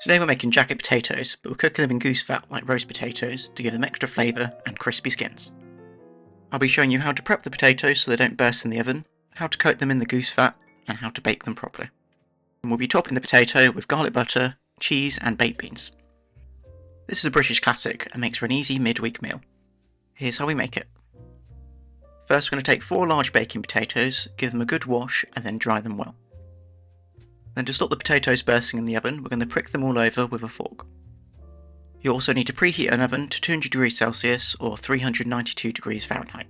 Today we're making jacket potatoes, but we're cooking them in goose fat like roast potatoes to give them extra flavour and crispy skins. I'll be showing you how to prep the potatoes so they don't burst in the oven, how to coat them in the goose fat, and how to bake them properly. And we'll be topping the potato with garlic butter, cheese and baked beans. This is a British classic and makes for an easy midweek meal. Here's how we make it. First we're going to take 4 large baking potatoes, give them a good wash and then dry them well. Then to stop the potatoes bursting in the oven, we're going to prick them all over with a fork. You also need to preheat an oven to 200 degrees Celsius or 392 degrees Fahrenheit.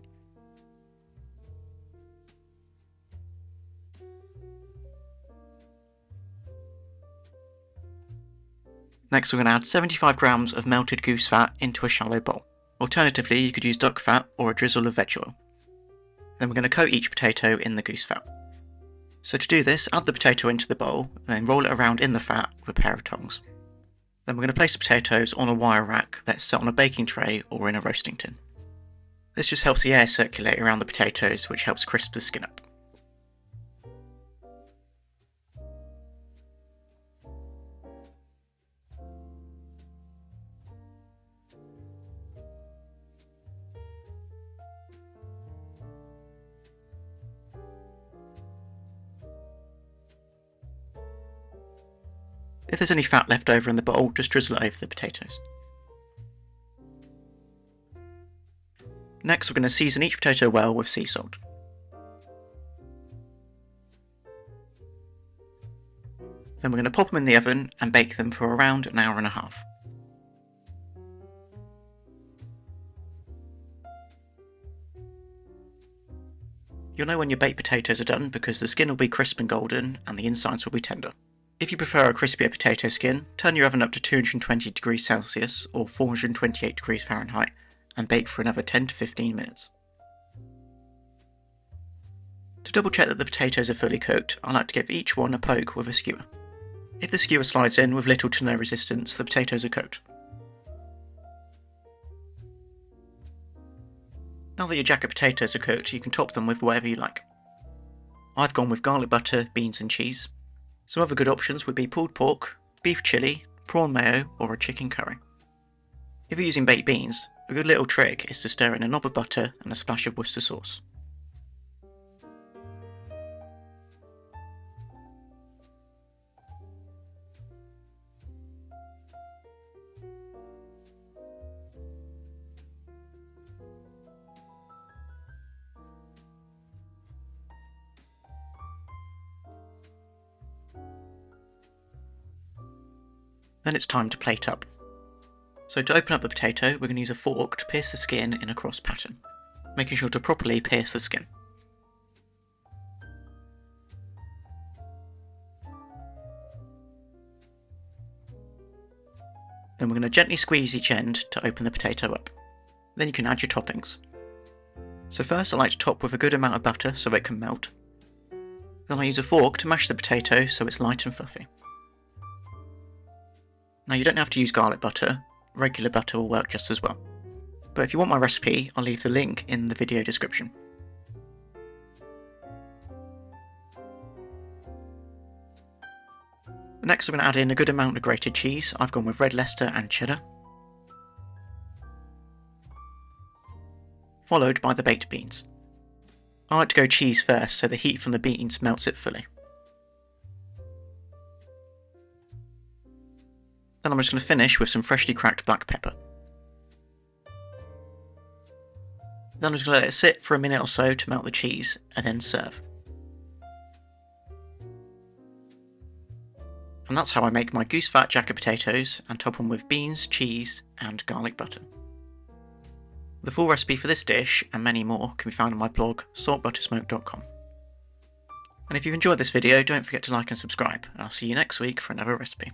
Next we're going to add 75 grams of melted goose fat into a shallow bowl. Alternatively, you could use duck fat or a drizzle of veg oil. Then we're going to coat each potato in the goose fat. So to do this, add the potato into the bowl, and then roll it around in the fat with a pair of tongs. Then we're going to place the potatoes on a wire rack that's set on a baking tray or in a roasting tin. This just helps the air circulate around the potatoes, which helps crisp the skin up. If there's any fat left over in the bowl, just drizzle it over the potatoes. Next we're going to season each potato well with sea salt. Then we're going to pop them in the oven and bake them for around an hour and a half. You'll know when your baked potatoes are done because the skin will be crisp and golden and the insides will be tender. If you prefer a crispier potato skin, turn your oven up to 220 degrees Celsius or 428 degrees Fahrenheit and bake for another 10 to 15 minutes. To double check that the potatoes are fully cooked, I like to give each one a poke with a skewer. If the skewer slides in with little to no resistance, the potatoes are cooked. Now that your jacket potatoes are cooked, you can top them with whatever you like. I've gone with garlic butter, beans and cheese. Some other good options would be pulled pork, beef chilli, prawn mayo or a chicken curry. If you're using baked beans, a good little trick is to stir in a knob of butter and a splash of Worcester sauce. Then it's time to plate up. So to open up the potato, we're going to use a fork to pierce the skin in a cross pattern, making sure to properly pierce the skin. Then we're going to gently squeeze each end to open the potato up. Then you can add your toppings. So first I like to top with a good amount of butter so it can melt. Then I use a fork to mash the potato so it's light and fluffy. Now you don't have to use garlic butter, regular butter will work just as well. But if you want my recipe, I'll leave the link in the video description. Next I'm going to add in a good amount of grated cheese. I've gone with red Leicester and cheddar. Followed by the baked beans. I like to go cheese first so the heat from the beans melts it fully. Then I'm just going to finish with some freshly cracked black pepper. Then I'm just going to let it sit for a minute or so to melt the cheese and then serve. And that's how I make my goose fat jacket potatoes and top them with beans, cheese and garlic butter. The full recipe for this dish and many more can be found on my blog saltbuttersmoke.com. And if you've enjoyed this video, don't forget to like and subscribe, and I'll see you next week for another recipe.